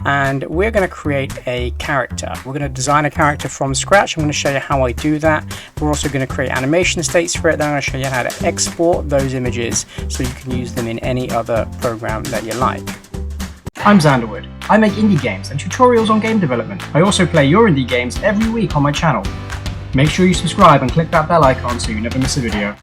and we're going to create a character. We're going to design a character from scratch. I'm going to show you how I do that. We're also going to create animation states for it. Then I'm going to show you how to export those images so you can use them in any other program that you like. I'm Xanderwood. I make indie games and tutorials on game development. I also play your indie games every week on my channel. Make sure you subscribe and click that bell icon so you never miss a video.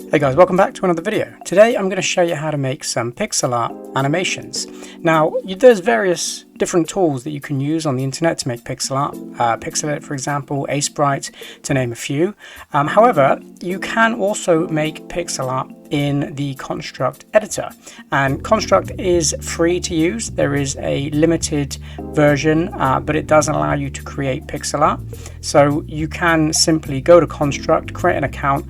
Hey guys, welcome back to another video. Today I'm going to show you how to make some pixel art animations. Now, there's various different tools that you can use on the internet to make pixel art. Pixelate, for example, Sprite, to name a few. However, you can also make pixel art in the Construct editor, and Construct is free to use. There is a limited version, but it does allow you to create pixel art. So you can simply go to Construct, create an account.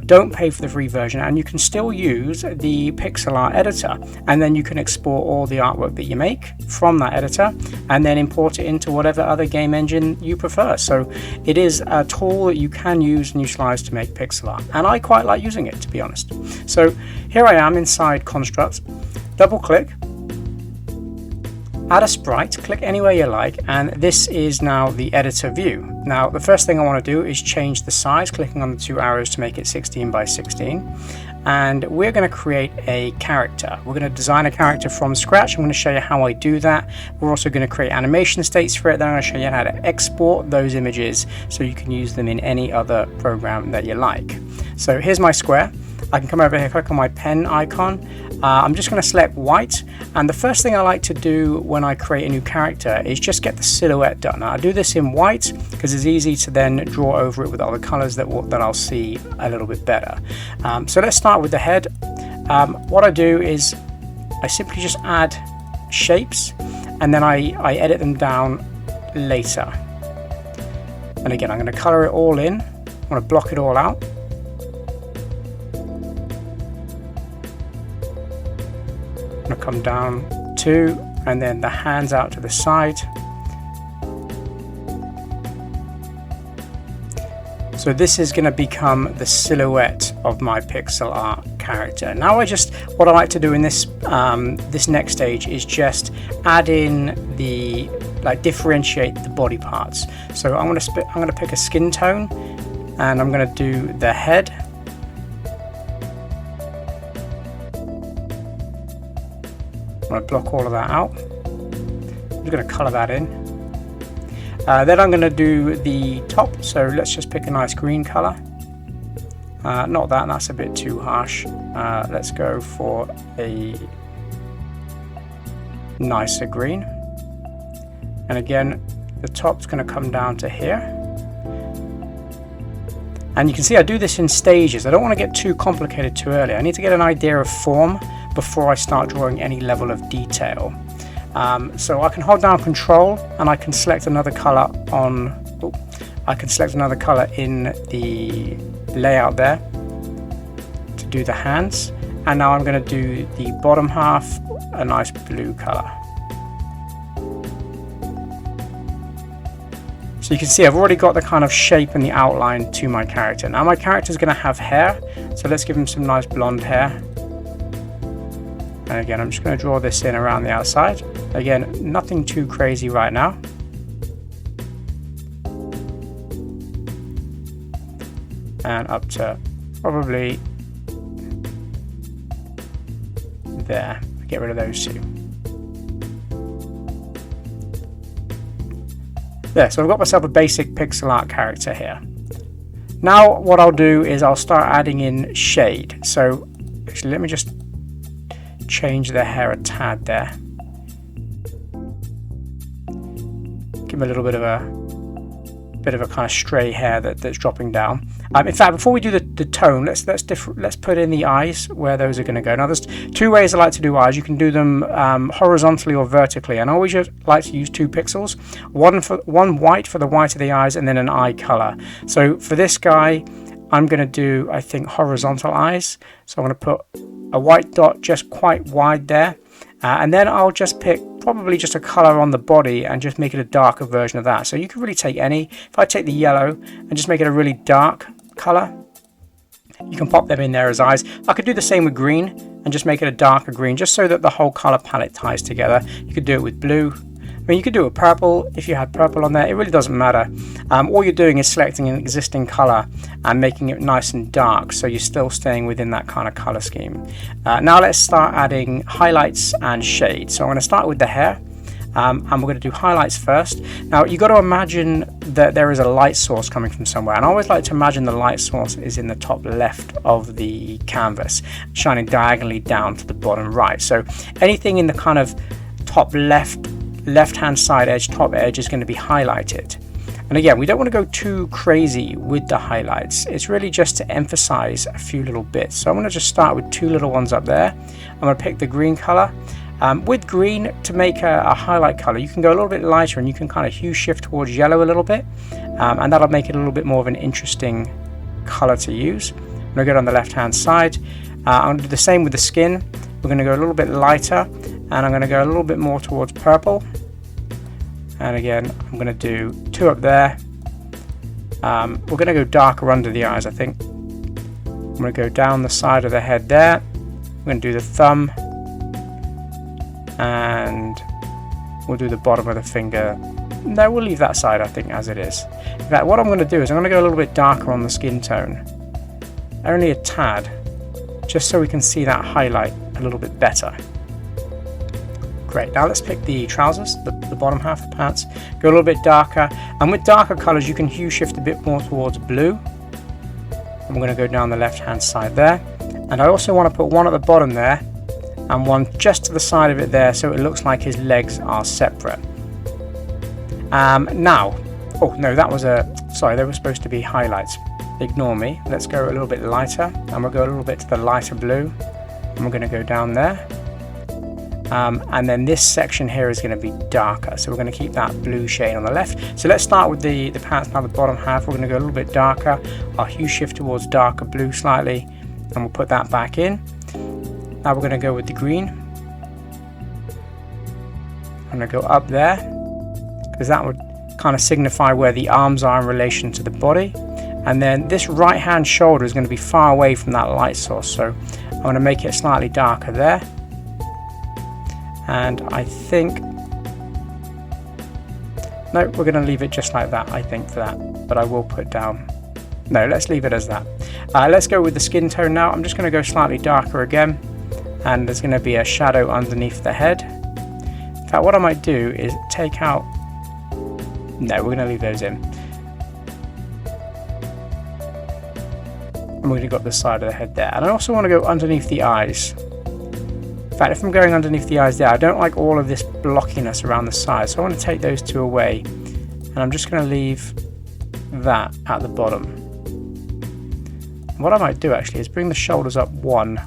Don't pay for the free version, and you can still use the pixel art editor, and then you can export all the artwork that you make from that editor and then import it into whatever other game engine you prefer. So it is a tool that you can use and utilize to make pixel art, and I quite like using it, to be honest. So here I am inside Construct. Double click, add a sprite, click anywhere you like, and this is now the editor view. Now the first thing I want to do is change the size, clicking on the two arrows to make it 16 by 16, and we're going to create a character. We're going to design a character from scratch. I'm going to show you how I do that. We're also going to create animation states for it. Then I'm going to show you how to export those images so you can use them in any other program that you like. So here's my square. I can come over here, click on my pen icon. I'm just going to select white, and the first thing I like to do when I create a new character is just get the silhouette done. Now, I do this in white because it's easy to then draw over it with other colors that I'll see a little bit better. So let's start with the head. What I do is I simply just add shapes, and then I edit them down later. And again, I'm going to color it all in. I want to block it all out. I'm going to come down two, and then the hands out to the side. So this is going to become the silhouette of my pixel art character. Now what I like to do in this this next stage is just add in the, differentiate the body parts. So I'm going to pick a skin tone, and I'm going to do the head. I'm going to block all of that out. I'm just going to color that in. Then I'm going to do the top, so let's just pick a nice green color. Not that, that's a bit too harsh. Let's go for a nicer green. And again, the top's going to come down to here. And you can see I do this in stages. I don't want to get too complicated too early. I need to get an idea of form before I start drawing any level of detail. So I can hold down Control, and I can select another color in the layout there to do the hands. And now I'm going to do the bottom half a nice blue color. So you can see I've already got the kind of shape and the outline to my character. Now my character is going to have hair, so let's give him some nice blonde hair. And again, I'm just going to draw this in around the outside. Again, nothing too crazy right now. And up to probably there. Get rid of those two. There, so I've got myself a basic pixel art character here. Now what I'll do is I'll start adding in shade. So actually, let me just change the hair a tad there. Give him a little bit of a kind of stray hair that's dropping down. In fact, before we do the tone, let's put in the eyes where those are going to go. Now, there's two ways I like to do eyes. You can do them horizontally or vertically, and I always like to use 2 pixels. One white for the white of the eyes, and then an eye color. So for this guy, I'm going to do, I think, horizontal eyes. So I'm going to put a white dot just quite wide there, and then I'll just pick probably just a color on the body and just make it a darker version of that. So you can really take any. If I take the yellow and just make it a really dark color, you can pop them in there as eyes. I could do the same with green. and just make it a darker green, just so that the whole color palette ties together. You could do it with blue. I mean, you could do it with purple if you had purple on there. It really doesn't matter. All you're doing is selecting an existing color and making it nice and dark, so you're still staying within that kind of color scheme. Now let's start adding highlights and shades. So I'm going to start with the hair. And we're going to do highlights first. Now you've got to imagine that there is a light source coming from somewhere, and I always like to imagine the light source is in the top left of the canvas, shining diagonally down to the bottom right. So anything in the kind of top left hand side edge, top edge, is going to be highlighted. And again, we don't want to go too crazy with the highlights. It's really just to emphasize a few little bits. So I'm going to just start with two little ones up there. I'm going to pick the green color. With green, to make a highlight color, you can go a little bit lighter and you can kind of hue shift towards yellow a little bit, and that'll make it a little bit more of an interesting color to use. I'm going to go on the left hand side. I'm going to do the same with the skin. We're going to go a little bit lighter, and I'm going to go a little bit more towards purple. And again, I'm going to do two up there. We're going to go darker under the eyes, I think. I'm going to go down the side of the head there. We're going to do the thumb. And we'll do the bottom of the finger. No, we'll leave that side, I think, as it is. In fact, what I'm going to do is I'm going to go a little bit darker on the skin tone. Only a tad. Just so we can see that highlight a little bit better. Great, now let's pick the trousers, the bottom half of the pants. Go a little bit darker. And with darker colours, you can hue shift a bit more towards blue. I'm going to go down the left-hand side there. And I also want to put one at the bottom there, and one just to the side of it there, so it looks like his legs are separate. Now, oh no, that was sorry, they were supposed to be highlights. Ignore me. Let's go a little bit lighter, and we'll go a little bit to the lighter blue, and we're going to go down there. And then this section here is going to be darker, so we're going to keep that blue shade on the left. So let's start with the pants. Now the bottom half, we're going to go a little bit darker. I'll hue shift towards darker blue slightly, and we'll put that back in. Now we're going to go with the green. I'm going to go up there, because that would kind of signify where the arms are in relation to the body. And then this right hand shoulder is going to be far away from that light source, so I'm going to make it slightly darker there. And I think, no, we're going to leave it just like that, I think, for that. But I will put down, no, let's leave it as that. Let's go with the skin tone now. I'm just going to go slightly darker again. And there's going to be a shadow underneath the head. In fact, what I might do is take out, no, we're going to leave those in. And we're going to go up the side of the head there. And I also want to go underneath the eyes. In fact, if I'm going underneath the eyes there, I don't like all of this blockiness around the sides, so I want to take those two away, and I'm just going to leave that at the bottom. What I might do actually is bring the shoulders up one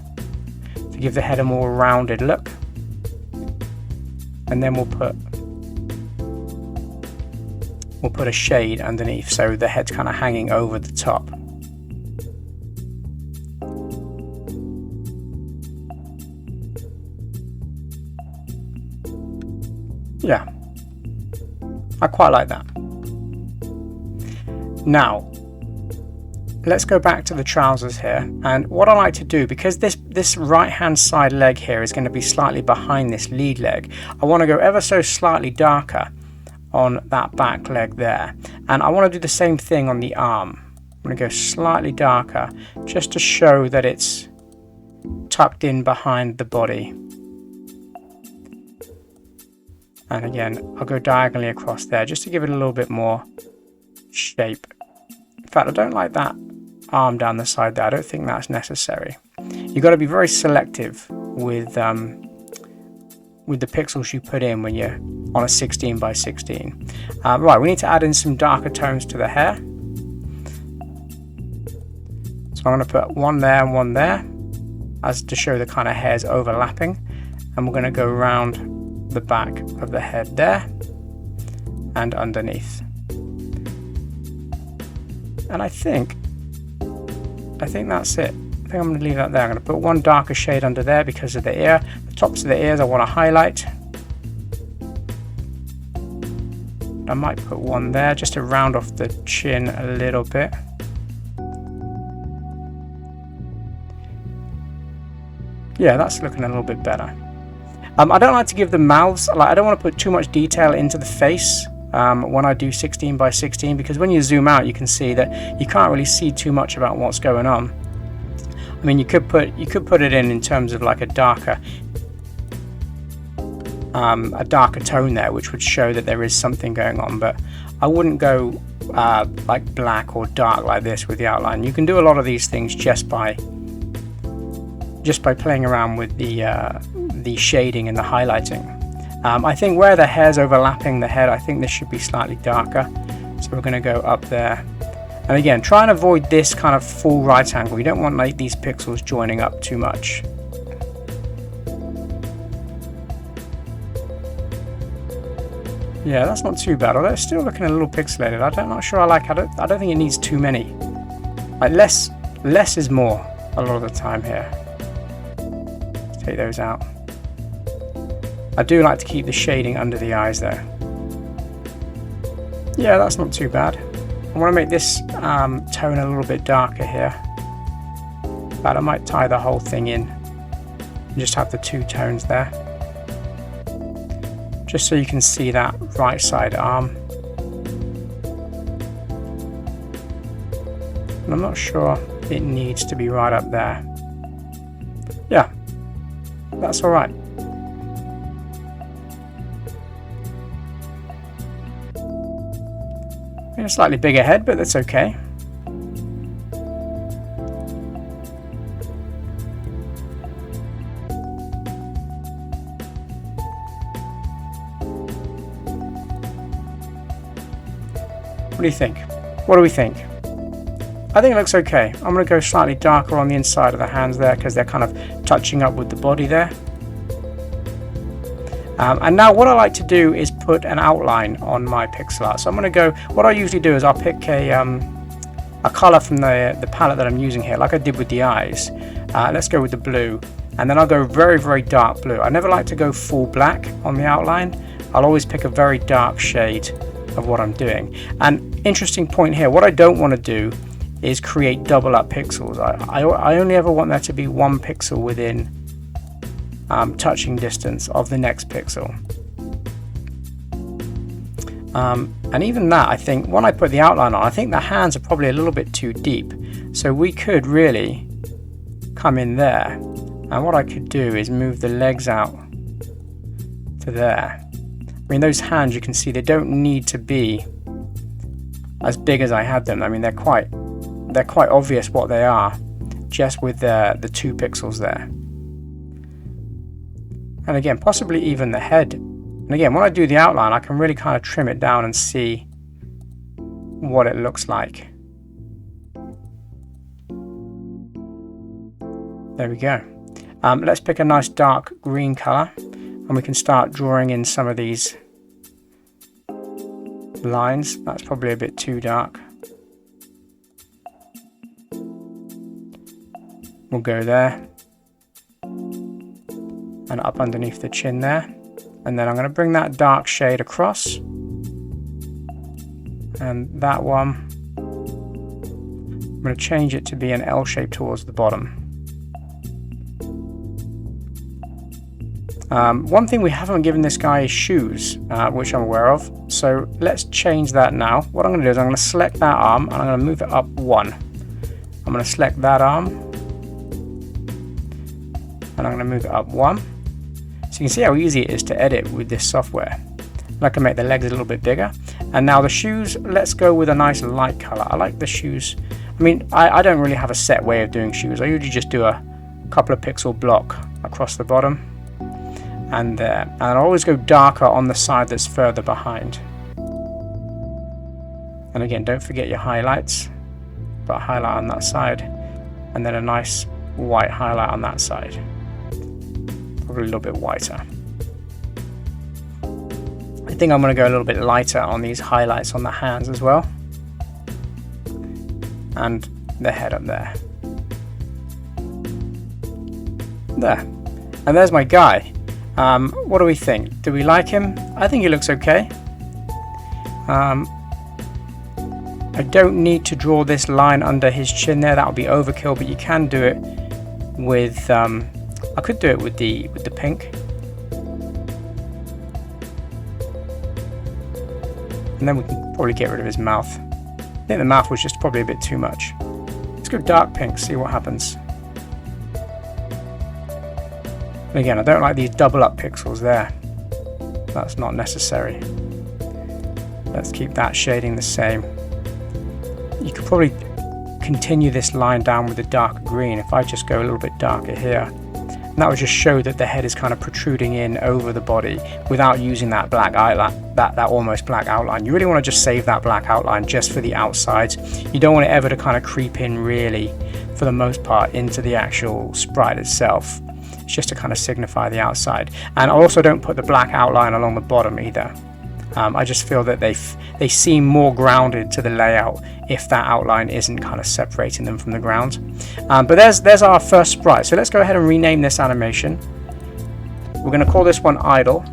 to give the head a more rounded look, and then we'll put a shade underneath, so the head's kind of hanging over the top. Yeah, I quite like that. Now, let's go back to the trousers here. And what I like to do, because this right hand side leg here is going to be slightly behind this lead leg, I want to go ever so slightly darker on that back leg there. And I want to do the same thing on the arm. I'm going to go slightly darker just to show that it's tucked in behind the body. And again, I'll go diagonally across there just to give it a little bit more shape. In fact, I don't like that arm down the side there. I don't think that's necessary. You've got to be very selective with the pixels you put in when you're on a 16 by 16. Right, we need to add in some darker tones to the hair. So I'm going to put one there and one there, as to show the kind of hairs overlapping. And we're going to go around the back of the head there and underneath. And I think that's it. I think I'm going to leave that there. I'm going to put one darker shade under there because of the ear. The tops of the ears I want to highlight. I might put one there just to round off the chin a little bit. Yeah, that's looking a little bit better. I don't like to give the mouths, like I don't want to put too much detail into the face when I do 16 by 16, because when you zoom out you can see that you can't really see too much about what's going on. I mean, you could put it in terms of like a darker tone there, which would show that there is something going on, but I wouldn't go like black or dark like this with the outline. You can do a lot of these things just by playing around with the shading and the highlighting. I think where the hair's overlapping the head, I think this should be slightly darker, so we're going to go up there. And again, try and avoid this kind of full right angle. You don't want like these pixels joining up too much. Yeah, that's not too bad, although it's still looking a little pixelated. I'm not sure I like. I don't think it needs too many. Like less is more a lot of the time here. Let's take those out. I do like to keep the shading under the eyes though. Yeah, that's not too bad. I want to make this tone a little bit darker here, but I might tie the whole thing in and just have the two tones there, just so you can see that right side arm. And I'm not sure it needs to be right up there. Yeah, that's all right. A slightly bigger head, but that's okay. What do you think? What do we think? I think it looks okay. I'm going to go slightly darker on the inside of the hands there because they're kind of touching up with the body there. And now what I like to do is put an outline on my pixel art. So I'm going to go, what I usually do is I'll pick a colour from the palette that I'm using here, like I did with the eyes. Let's go with the blue, and then I'll go very, very dark blue. I never like to go full black on the outline. I'll always pick a very dark shade of what I'm doing. And interesting point here, what I don't want to do is create double up pixels. I only ever want there to be one pixel within touching distance of the next pixel. And even that, I think when I put the outline on, I think the hands are probably a little bit too deep, so we could really come in there, and what I could do is move the legs out to there. I mean, those hands, you can see they don't need to be as big as I had them. I mean, they're quite obvious what they are just with the 2 pixels there. And again, possibly even the head. And again, when I do the outline, I can really kind of trim it down and see what it looks like. There we go. Let's pick a nice dark green color, and we can start drawing in some of these lines. That's probably a bit too dark. We'll go there. And up underneath the chin there, and then I'm going to bring that dark shade across, and that one I'm going to change it to be an L shape towards the bottom. One thing we haven't given this guy is shoes, which I'm aware of, so let's change that now. What I'm going to do is I'm going to select that arm and I'm going to move it up 1. I'm going to select that arm and I'm going to move it up 1. So you can see how easy it is to edit with this software. And I can make the legs a little bit bigger. And now the shoes, let's go with a nice light color. I like the shoes. I mean, I don't really have a set way of doing shoes. I usually just do a couple of pixel block across the bottom and there. And I always go darker on the side that's further behind. And again, don't forget your highlights. Put a highlight on that side and then a nice white highlight on that side. Probably a little bit whiter. I think I'm going to go a little bit lighter on these highlights on the hands as well, and the head up there. There, and there's my guy. What do we think? Do we like him? I think he looks okay. I don't need to draw this line under his chin there. That would be overkill, but you can do it with I could do it with the pink. And then we can probably get rid of his mouth. I think the mouth was just probably a bit too much. Let's go dark pink, see what happens. Again, I don't like these double up pixels there. That's not necessary. Let's keep that shading the same. You could probably continue this line down with the dark green if I just go a little bit darker here. And that would just show that the head is kind of protruding in over the body without using that black outline, that almost black outline. You really want to just save that black outline just for the outsides. You don't want it ever to kind of creep in really, for the most part, into the actual sprite itself. It's just to kind of signify the outside. And I also don't put the black outline along the bottom either. I just feel that they seem more grounded to the layout if that outline isn't kind of separating them from the ground. But there's our first sprite. So let's go ahead and rename this animation. We're going to call this one idle.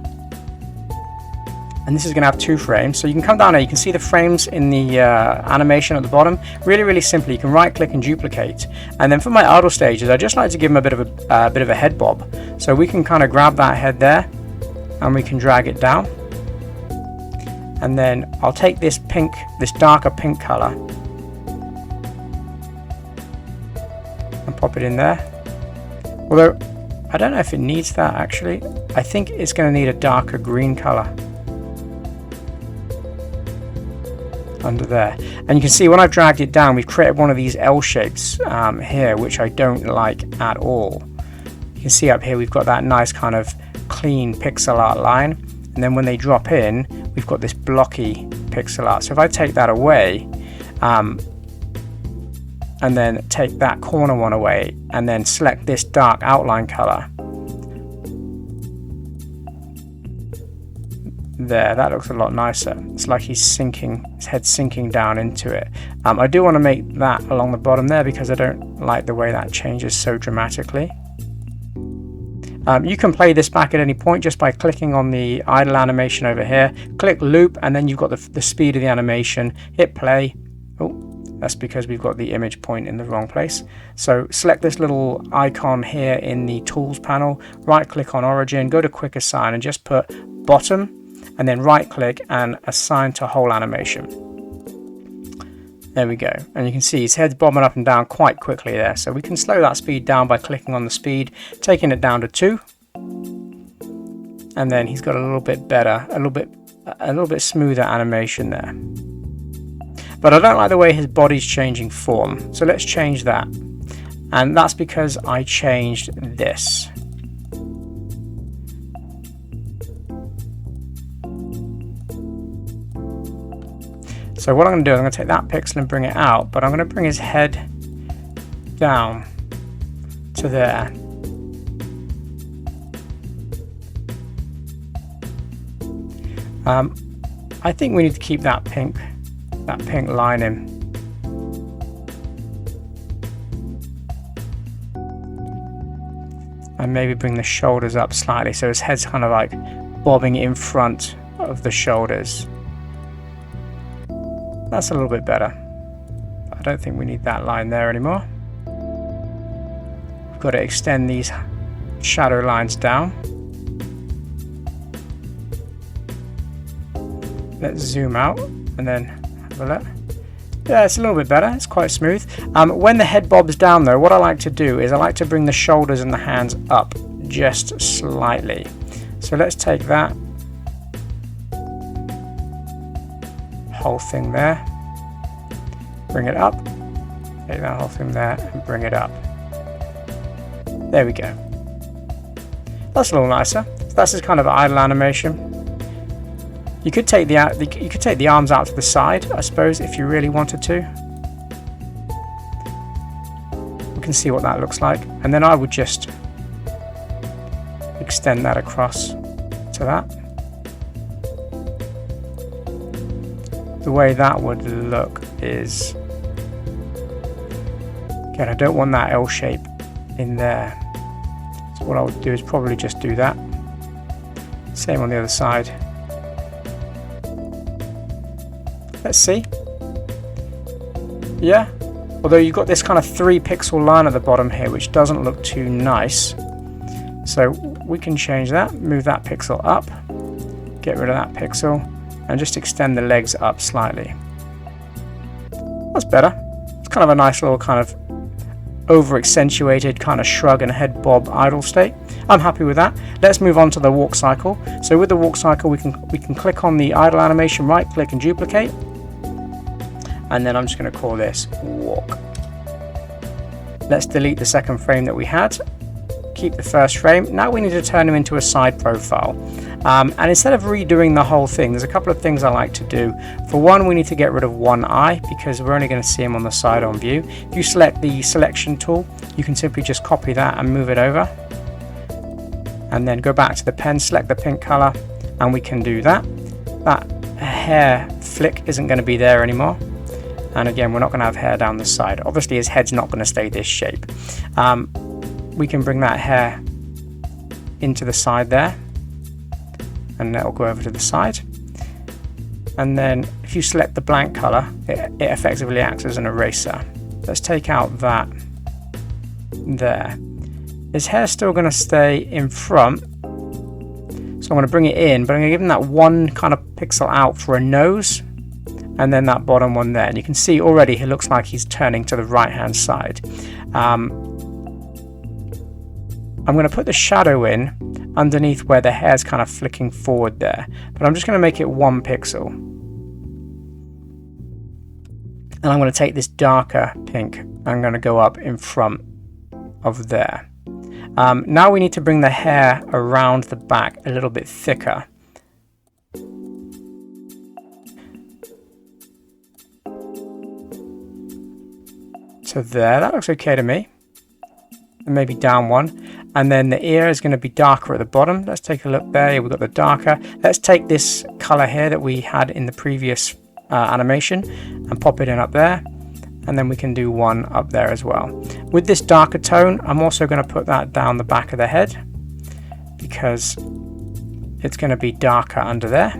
And this is going to have 2 frames. So you can come down here, you can see the frames in the animation at the bottom. Really, really simply, you can right click and duplicate. And then for my idle stages, I just like to give them a bit of a head bob. So we can kind of grab that head there and we can drag it down. And then I'll take this pink, this darker pink color, and pop it in there. Although I don't know if it needs that actually. I think it's going to need a darker green color under there. And you can see when I've dragged it down, we've created one of these L shapes here, which I don't like at all. You can see up here we've got that nice kind of clean pixel art line, and then when they drop in, we've got this blocky pixel art. So if I take that away, and then take that corner one away, and then select this dark outline color, there, that looks a lot nicer. It's like he's sinking, his head's sinking down into it. I do want to make that along the bottom there because I don't like the way that changes so dramatically. You can play this back at any point just by clicking on the idle animation over here, click loop, and then you've got the speed of the animation, hit play. Oh, that's because we've got the image point in the wrong place. So select this little icon here in the tools panel, right click on origin, go to quick assign and just put bottom, and then right click and assign to whole animation. There we go, and you can see his head's bobbing up and down quite quickly there. So we can slow that speed down by clicking on the speed, taking it down to 2, and then he's got a little bit better, a little bit smoother animation there. But I don't like the way his body's changing form, so let's change that. And that's because I changed this. So what I'm going to do is I'm going to take that pixel and bring it out, but I'm going to bring his head down to there. I think we need to keep that pink line in. And maybe bring the shoulders up slightly so his head's kind of like bobbing in front of the shoulders. That's a little bit better. I don't think we need that line there anymore. We've got to extend these shadow lines down. Let's zoom out and then have a look. Yeah, it's a little bit better. It's quite smooth. When the head bobs down though, what I like to do is I like to bring the shoulders and the hands up just slightly. So let's take that whole thing there, bring it up, take that whole thing there and bring it up. There we go. That's a little nicer. So that's just kind of idle animation. You could take the arms out to the side, I suppose, if you really wanted to. We can see what that looks like, and then I would just extend that across to that. The way that would look is, again, I don't want that L shape in there. So what I would do is probably just do that. Same on the other side. Let's see. Yeah, although you've got this kind of 3 pixel line at the bottom here, which doesn't look too nice. So we can change that, move that pixel up, get rid of that pixel, and just extend the legs up slightly. That's better. It's kind of a nice little kind of over accentuated kind of shrug and head bob idle state. I'm happy with that. Let's move on to the walk cycle. So with the walk cycle, we can click on the idle animation, right click and duplicate, and then I'm just going to call this walk. Let's delete the second frame that we had, keep the first frame. Now we need to turn him into a side profile. And instead of redoing the whole thing, there's a couple of things I like to do. For one, we need to get rid of one eye because we're only going to see him on the side on view. If you select the selection tool, you can simply just copy that and move it over. And then go back to the pen, select the pink color, and we can do that. That hair flick isn't going to be there anymore. And again, we're not going to have hair down the side. Obviously, his head's not going to stay this shape. We can bring that hair into the side there, and that will go over to the side. And then if you select the blank color, it effectively acts as an eraser. Let's take out that there. His hair's still going to stay in front, so I'm going to bring it in, but I'm going to give him that one kind of pixel out for a nose, and then that bottom one there. And you can see already he looks like he's turning to the right hand side. I'm going to put the shadow in underneath where the hair's kind of flicking forward there, but I'm just going to make it 1 pixel. And I'm going to take this darker pink, I'm going to go up in front of there. Now we need to bring the hair around the back a little bit thicker. So there, that looks okay to me. And maybe down one. And then the ear is going to be darker at the bottom. Let's take a look there. We've got the darker. Let's take this color here that we had in the previous animation and pop it in up there. And then we can do one up there as well. With this darker tone, I'm also going to put that down the back of the head because it's going to be darker under there.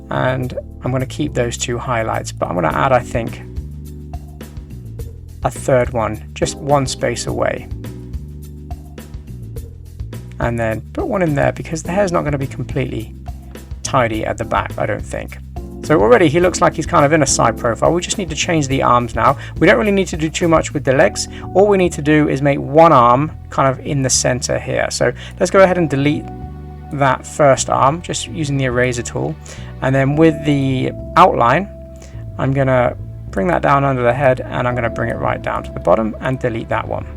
And I'm going to keep those 2 highlights, but I'm going to add, I think, a third one, just 1 space away. And then put one in there because the hair's not going to be completely tidy at the back, I don't think. So already he looks like he's kind of in a side profile. We just need to change the arms now. We don't really need to do too much with the legs. All we need to do is make one arm kind of in the center here. So let's go ahead and delete that first arm just using the eraser tool. And then with the outline, I'm going to bring that down under the head and I'm going to bring it right down to the bottom and delete that one.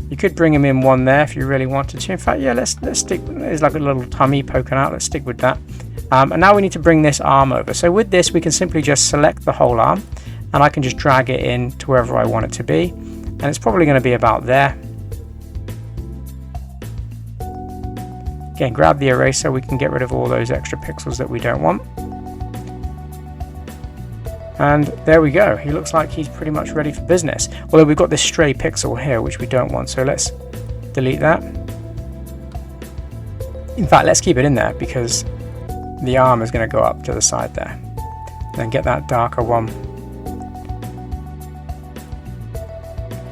You could bring him in one there if you really wanted to. In fact, yeah, let's stick. There's like a little tummy poking out. Let's stick with that. And now we need to bring this arm over. So with this, we can simply just select the whole arm, and I can just drag it in to wherever I want it to be. And it's probably going to be about there. Again, grab the eraser. We can get rid of all those extra pixels that we don't want. And there we go. He looks like he's pretty much ready for business. Although we've got this stray pixel here, which we don't want. So let's delete that. In fact, let's keep it in there because the arm is going to go up to the side there. Then get that darker one.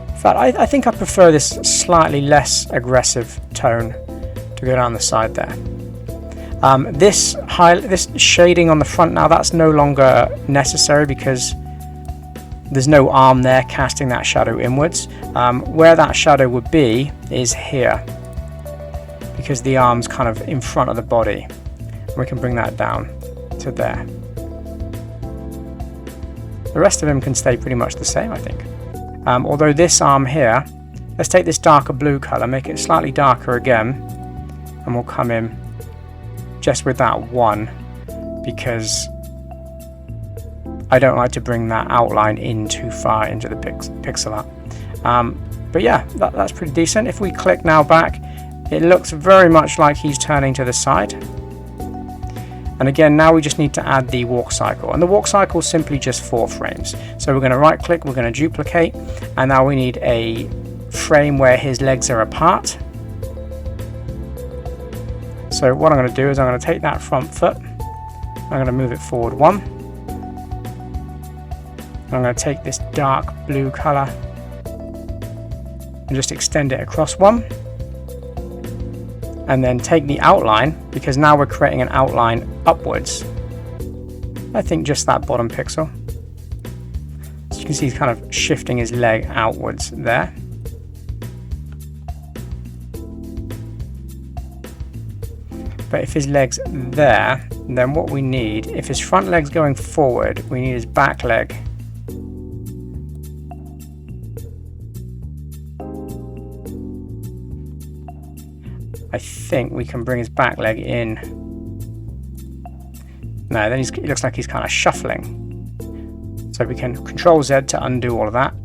In fact, I think I prefer this slightly less aggressive tone to go down the side there. This shading on the front now, that's no longer necessary because there's no arm there casting that shadow inwards. Where that shadow would be is here because the arm's kind of in front of the body. We can bring that down to there. The rest of him can stay pretty much the same, I think. Although this arm here, let's take this darker blue color, make it slightly darker again, and we'll come in just with that one because I don't like to bring that outline in too far into the pixel art. But yeah, that's pretty decent. If we click now back, it looks very much like he's turning to the side. And again, now we just need to add the walk cycle, and the walk cycle is simply just 4 frames. So we're going to right click, we're going to duplicate, and now we need a frame where his legs are apart. So what I'm going to do is I'm going to take that front foot, I'm going to move it forward 1, I'm going to take this dark blue color and just extend it across one. And then take the outline, because now we're creating an outline upwards. I think just that bottom pixel. So you can see he's kind of shifting his leg outwards there. But if his leg's there, then what we need, if his front leg's going forward, we need his back leg. I think we can bring his back leg in. No, then it looks like he's kind of shuffling. So we can Control Z to undo all of that.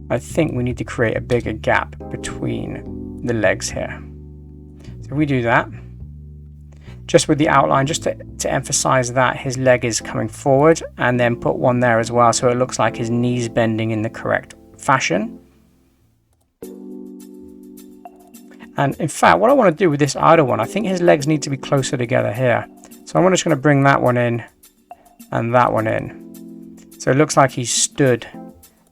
I think we need to create a bigger gap between the legs here. So we do that. Just with the outline, just to emphasize that his leg is coming forward, and then put one there as well so it looks like his knee's bending in the correct fashion. And in fact, what I want to do with this outer one, I think his legs need to be closer together here. So I'm just going to bring that one in and that one in. So it looks like he's stood,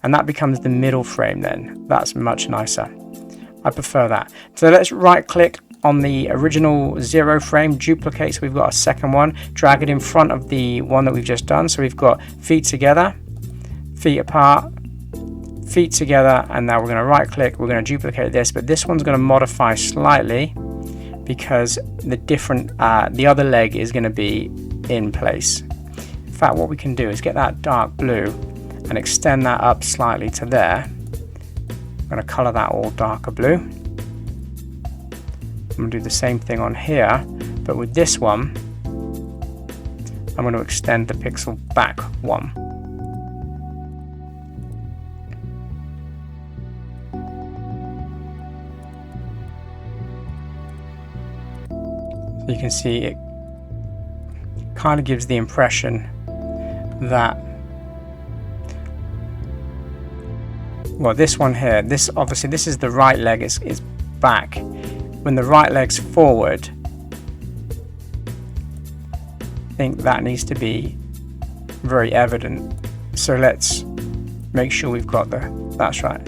and that becomes the middle frame then. That's much nicer. I prefer that. So let's right click on the original 0 frame, duplicate, so we've got a second one, drag it in front of the one that we've just done. So we've got feet together, feet apart, feet together, and now we're going to right click, we're going to duplicate this, but this one's going to modify slightly because the other leg is going to be in place. In fact, what we can do is get that dark blue and extend that up slightly to there. I'm going to color that all darker blue. I'm going to do the same thing on here, but with this one I'm going to extend the pixel back one. So you can see it kind of gives the impression that, well, this one here, this is the right leg, it's back. When the right leg's forward, I think that needs to be very evident. So let's make sure we've got that's right.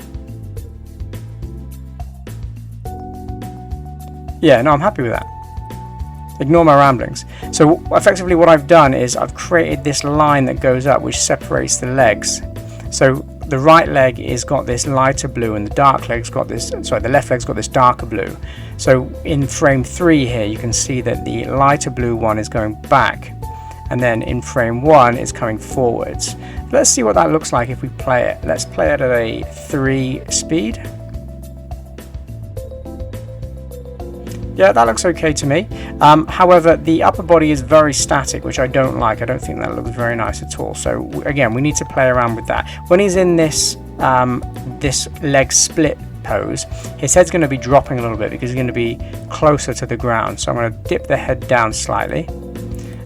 Yeah, no, I'm happy with that. Ignore my ramblings. So effectively what I've done is I've created this line that goes up which separates the legs. So the right leg is got this lighter blue and the dark leg's got this, the left leg's got this darker blue. So in frame 3 here you can see that the lighter blue one is going back, and then in frame 1 it's coming forwards. Let's see what that looks like if we play it. Let's play it at a 3 speed. Yeah, that looks okay to me. However, the upper body is very static, which I don't like. I don't think that looks very nice at all. So again, we need to play around with that. When he's in this this leg split pose, his head's going to be dropping a little bit because he's going to be closer to the ground. So I'm going to dip the head down slightly.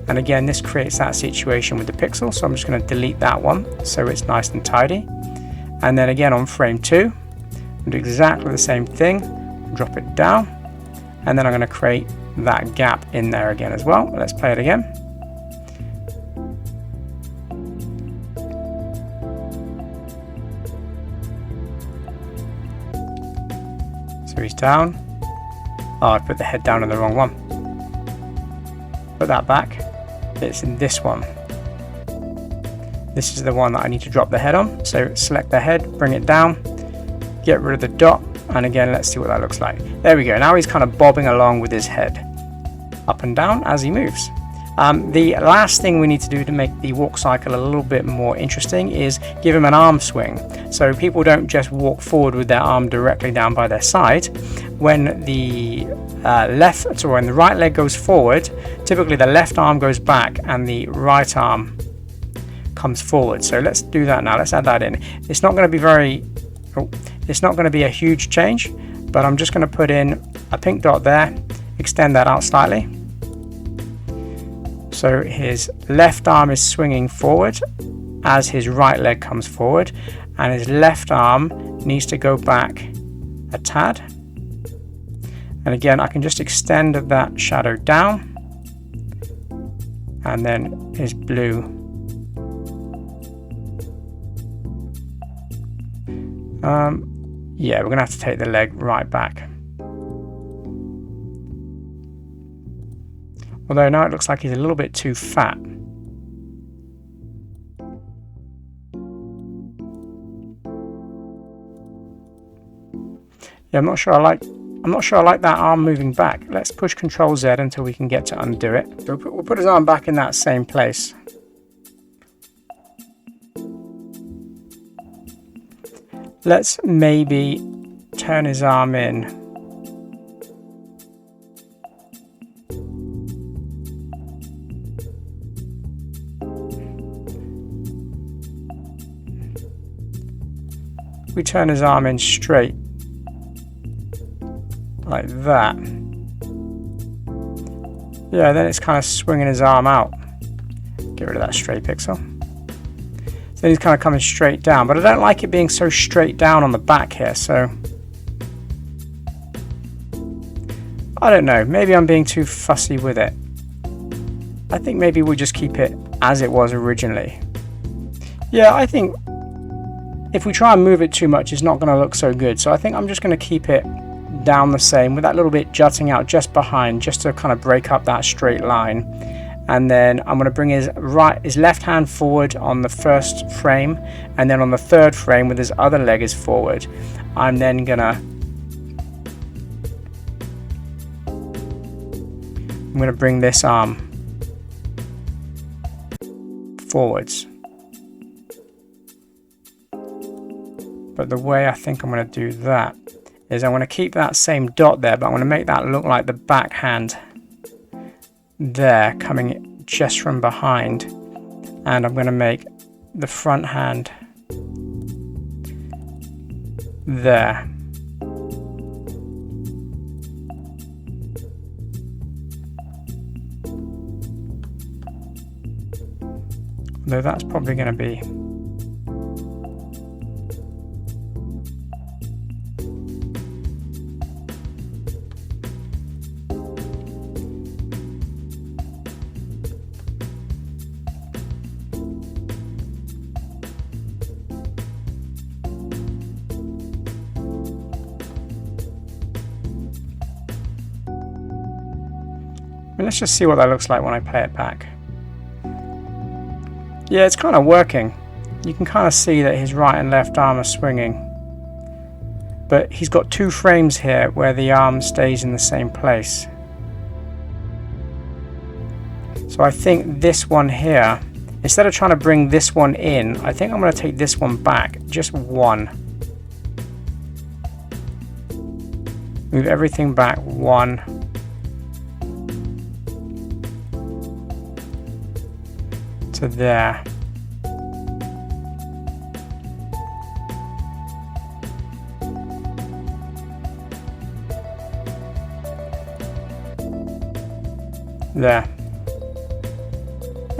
And again, this creates that situation with the pixel. So I'm just going to delete that one so it's nice and tidy. And then again on frame 2, I'll do exactly the same thing. Drop it down. And then I'm going to create that gap in there again as well. Let's play it again. So he's down. Oh, I put the head down on the wrong one. Put that back. It's in this one. This is the one that I need to drop the head on. So select the head, bring it down, get rid of the dot. And again, let's see what that looks like. There we go. Now he's kind of bobbing along with his head up and down as he moves. The last thing we need to do to make the walk cycle a little bit more interesting is give him an arm swing. So people don't just walk forward with their arm directly down by their side. When the when the right leg goes forward, typically the left arm goes back and the right arm comes forward. So let's do that now. Let's add that in. It's not going to be it's not going to be a huge change, but I'm just going to put in a pink dot there, extend that out slightly. So his left arm is swinging forward as his right leg comes forward, and his left arm needs to go back a tad. And again, I can just extend that shadow down and then his blue. Yeah, we're gonna have to take the leg right back. Although now it looks like he's a little bit too fat. Yeah, I'm not sure I like that arm moving back. Let's push Control Z until we can get to undo it. So we'll put his arm back in that same place. Let's maybe turn his arm in. We turn his arm in straight, like that. Yeah, then it's kind of swinging his arm out. Get rid of that stray pixel. So he's kind of coming straight down, but I don't like it being so straight down on the back here, so I don't know, maybe I'm being too fussy with it. I think maybe we'll just keep it as it was originally. Yeah, I think if we try and move it too much, it's not going to look so good, so I think I'm just going to keep it down the same with that little bit jutting out just behind, just to kind of break up that straight line. And then I'm going to bring his left hand forward on the first frame, and then on the third frame with his other leg is forward, I'm then going to bring this arm forwards. But the way I think I'm going to do that is I'm going to keep that same dot there, but I'm going to make that look like the back hand there, coming just from behind, and I'm going to make the front hand there. Though that's probably going to be let's just see what that looks like when I play it back. Yeah, it's kind of working. You can kind of see that his right and left arm are swinging. But he's got two frames here where the arm stays in the same place. So I think this one here, instead of trying to bring this one in, I think I'm going to take this one back, just one. Move everything back one. To there. There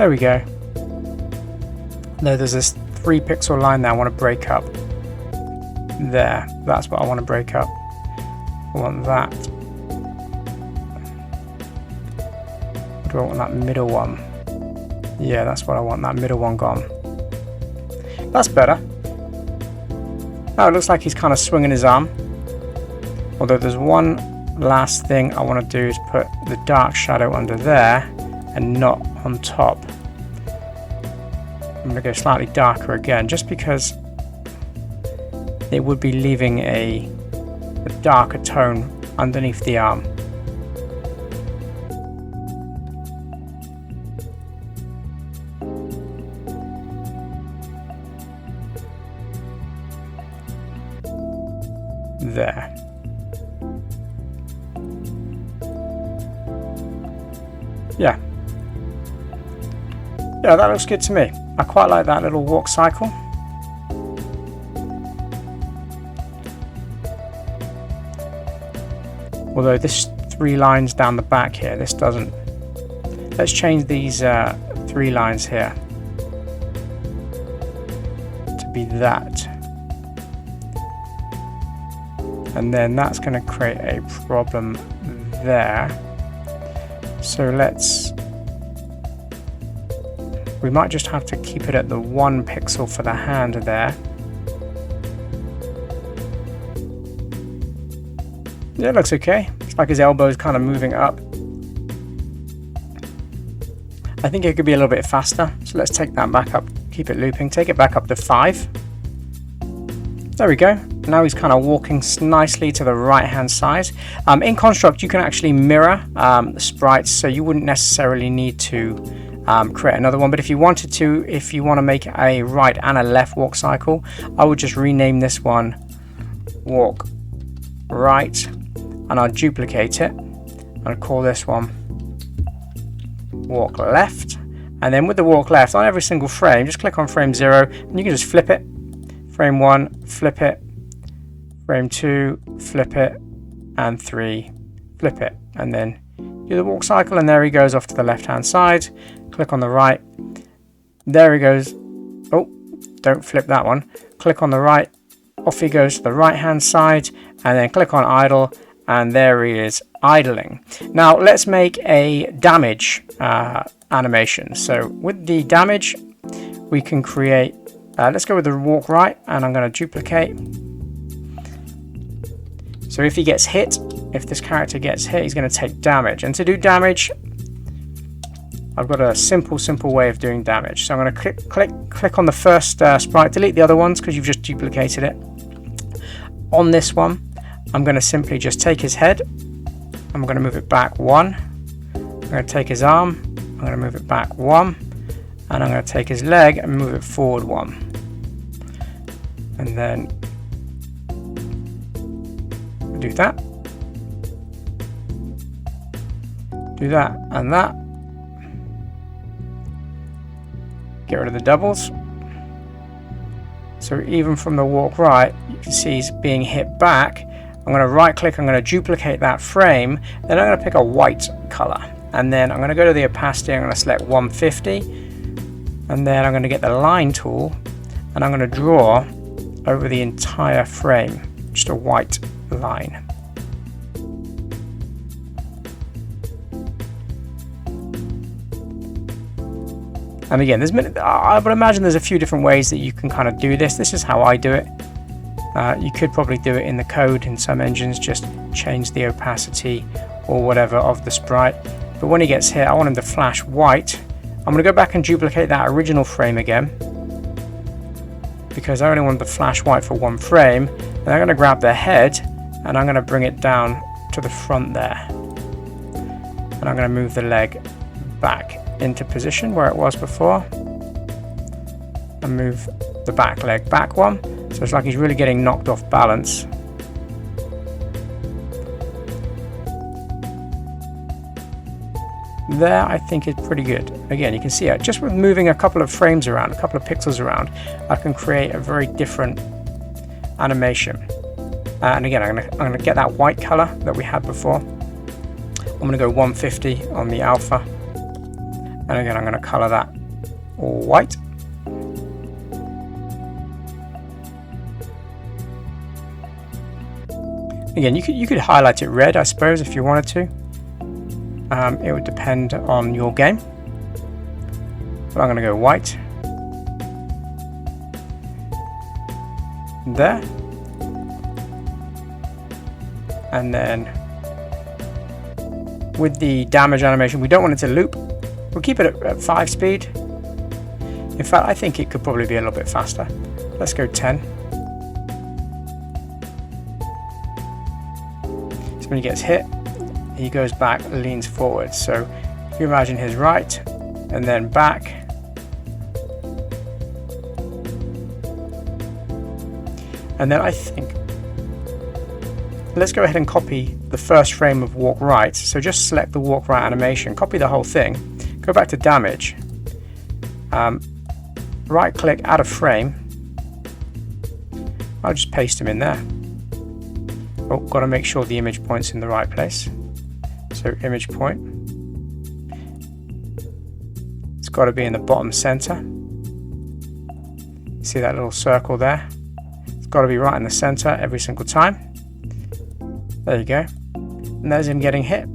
we go. No, there's this 3 pixel line that I want to break up. There, that's what I want to break up. I want that. Do I want that middle one? Yeah, that's what I want, that middle one gone. That's better. Now it looks like he's kind of swinging his arm. Although there's one last thing I want to do, is put the dark shadow under there and not on top. I'm going to go slightly darker again, just because it would be leaving a darker tone underneath the arm. There. Yeah, that looks good to me. I quite like that little walk cycle. Although this 3 lines down the back here, this doesn't. Let's change these 3 lines here to be that. And then that's going to create a problem there. So let's We might just have to keep it at the 1 pixel for the hand there. Yeah, it looks okay. It's like his elbow is kind of moving up. I think it could be a little bit faster. So let's take that back up, keep it looping, take it back up to 5. There we go. Now he's kind of walking nicely to the right hand side. In Construct, you can actually mirror the sprites, so you wouldn't necessarily need to create another one. But if you wanted to, if you want to make a right and a left walk cycle, I would just rename this one walk right, and I'll duplicate it and call this one walk left. And then with the walk left, on every single frame, just click on frame 0 and you can just flip it. Frame 1, flip it. Frame 2, flip it. And 3, flip it. And then do the walk cycle, and there he goes off to the left hand side. Click on the right. There he goes. Oh, don't flip that one. Click on the right. Off he goes to the right hand side, and then click on idle, and there he is idling. Now let's make a damage animation. So with the damage, we can create, let's go with the walk right, and I'm going to duplicate. So if he gets hit, if this character gets hit, he's going to take damage. And to do damage, I've got a simple way of doing damage. So I'm going to click on the first sprite, delete the other ones because you've just duplicated it. On this one, I'm going to simply just take his head. I'm going to move it back 1. I'm going to take his arm. I'm going to move it back 1. And I'm going to take his leg and move it forward 1. And then do that. Do that and that. Get rid of the doubles. So even from the walk right, you can see he's being hit back. I'm going to right click, I'm going to duplicate that frame, then I'm going to pick a white color. And then I'm going to go to the opacity, I'm going to select 150. And then I'm going to get the line tool, and I'm going to draw over the entire frame, just a white line. And again, I would imagine there's a few different ways that you can kind of do this. This is how I do it. You could probably do it in the code in some engines, just change the opacity or whatever of the sprite. But when he gets hit, I want him to flash white. I'm going to go back and duplicate that original frame again, because I only want the flash white for 1 frame. And I'm going to grab the head and I'm going to bring it down to the front there. And I'm going to move the leg back into position where it was before, and move the back leg back 1. So it's like he's really getting knocked off balance. There, I think is pretty good. Again, you can see it just with moving a couple of frames around, a couple of pixels around, I can create a very different animation. And again, I'm going to get that white color that we had before. I'm going to go 150 on the alpha, and again I'm going to color that all white. Again, you could highlight it red, I suppose, if you wanted to. It would depend on your game. But I'm going to go white. There. And then with the damage animation, we don't want it to loop. We'll keep it at 5 speed. In fact, I think it could probably be a little bit faster. Let's go 10. So when he gets hit, he goes back, leans forward. So if you imagine his right and then back. And then I think, let's go ahead and copy the first frame of walk right. So just select the walk right animation, copy the whole thing, go back to damage, right click, add a frame. I'll just paste him in there. Oh, got to make sure the image point's in the right place. So image point, it's got to be in the bottom center. See that little circle there? It's got to be right in the center every single time. There you go. And there's him getting hit.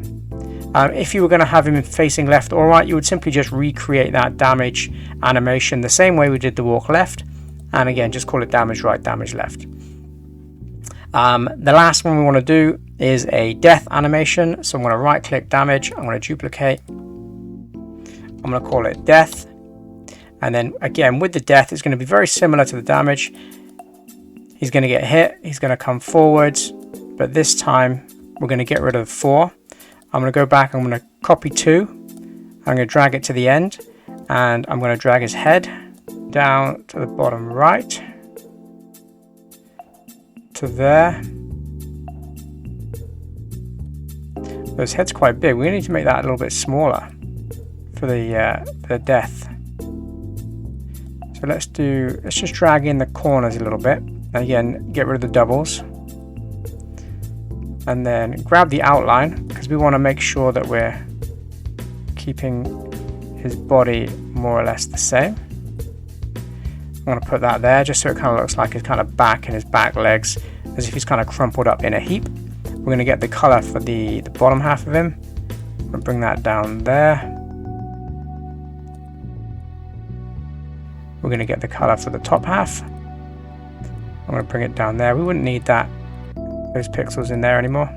If you were going to have him facing left or right, you would simply just recreate that damage animation the same way we did the walk left, and again just call it damage right, damage left. The last one we want to do is a death animation, so I'm going to right click damage, I'm going to duplicate, I'm going to call it death, and then again with the death it's going to be very similar to the damage. He's going to get hit, he's going to come forwards, but this time we're going to get rid of 4. I'm going to go back, I'm going to copy 2, I'm going to drag it to the end, and I'm going to drag his head down to the bottom right, to there. His head's quite big, we need to make that a little bit smaller for the death. So let's just drag in the corners a little bit, and again get rid of the doubles. And then grab the outline, because we want to make sure that we're keeping his body more or less the same. I'm going to put that there just so it kind of looks like his kind of back and his back legs, as if he's kind of crumpled up in a heap. We're going to get the color for the bottom half of him. I'm going to bring that down there. We're going to get the color for the top half. I'm going to bring it down there. We wouldn't need those pixels in there anymore.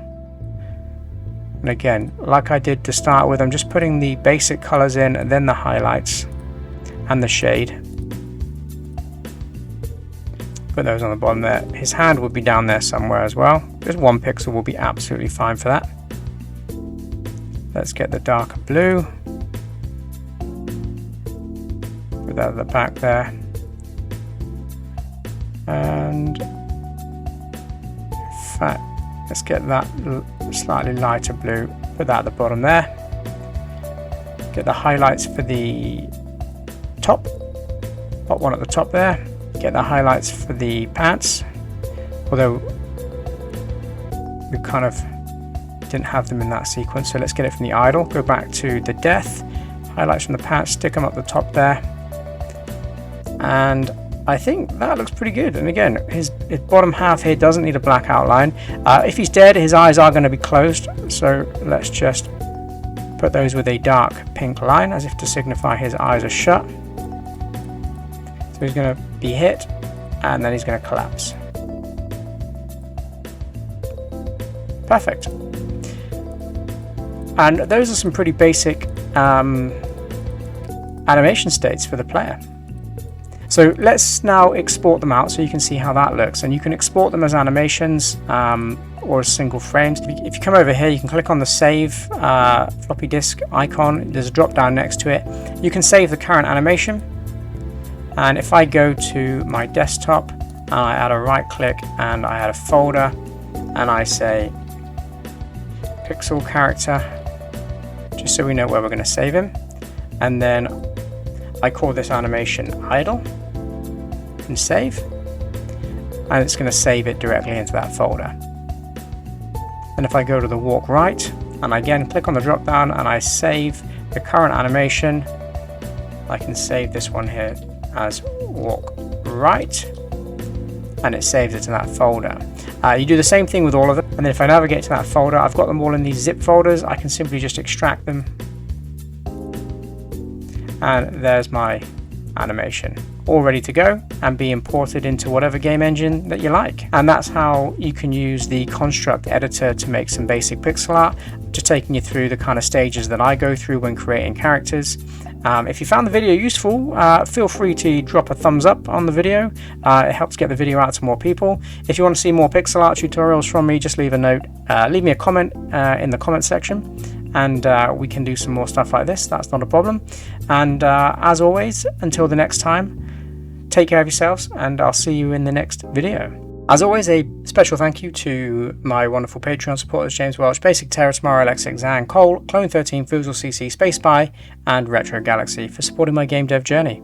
And again, like I did to start with, I'm just putting the basic colors in and then the highlights and the shade. Put those on the bottom there. His hand will be down there somewhere as well. Just 1 pixel will be absolutely fine for that. Let's get the darker blue. Put that at the back there. And let's get that slightly lighter blue, put that at the bottom there. Get the highlights for the top, pop one at the top there. Get the highlights for the pants, although we kind of didn't have them in that sequence, so let's get it from the idle. Go back to the death, highlights from the pants, stick them up the top there, and I think that looks pretty good. And again, his bottom half here doesn't need a black outline. If he's dead, his eyes are going to be closed, so let's just put those with a dark pink line as if to signify his eyes are shut. So he's going to be hit and then he's going to collapse. Perfect. And those are some pretty basic animation states for the player. So let's now export them out so you can see how that looks, and you can export them as animations or as single frames. If you come over here, you can click on the save floppy disk icon. There's a drop down next to it. You can save the current animation, and if I go to my desktop and I add a right click and I add a folder and I say pixel character, just so we know where we're going to save him, and then I call this animation idle and save, and it's going to save it directly into that folder. And if I go to the walk right and I again click on the drop down and I save the current animation, I can save this one here as walk right, and it saves it to that folder. You do the same thing with all of them, and then if I navigate to that folder, I've got them all in these zip folders. I can simply just extract them, and there's my animation all ready to go and be imported into whatever game engine that you like. And that's how you can use the construct editor to make some basic pixel art, just taking you through the kind of stages that I go through when creating characters. If you found the video useful, feel free to drop a thumbs up on the video. It helps get the video out to more people. If you want to see more pixel art tutorials from me, just leave a note, leave me a comment in the comment section, and we can do some more stuff like this. That's not a problem. And as always, until the next time, take care of yourselves, and I'll see you in the next video. As always, a special thank you to my wonderful Patreon supporters: James Welch, Basic Terror, Tomorrow, Alexic, Zan, Cole, Clone 13, Foozle CC, Space Spy, and Retro Galaxy for supporting my game dev journey.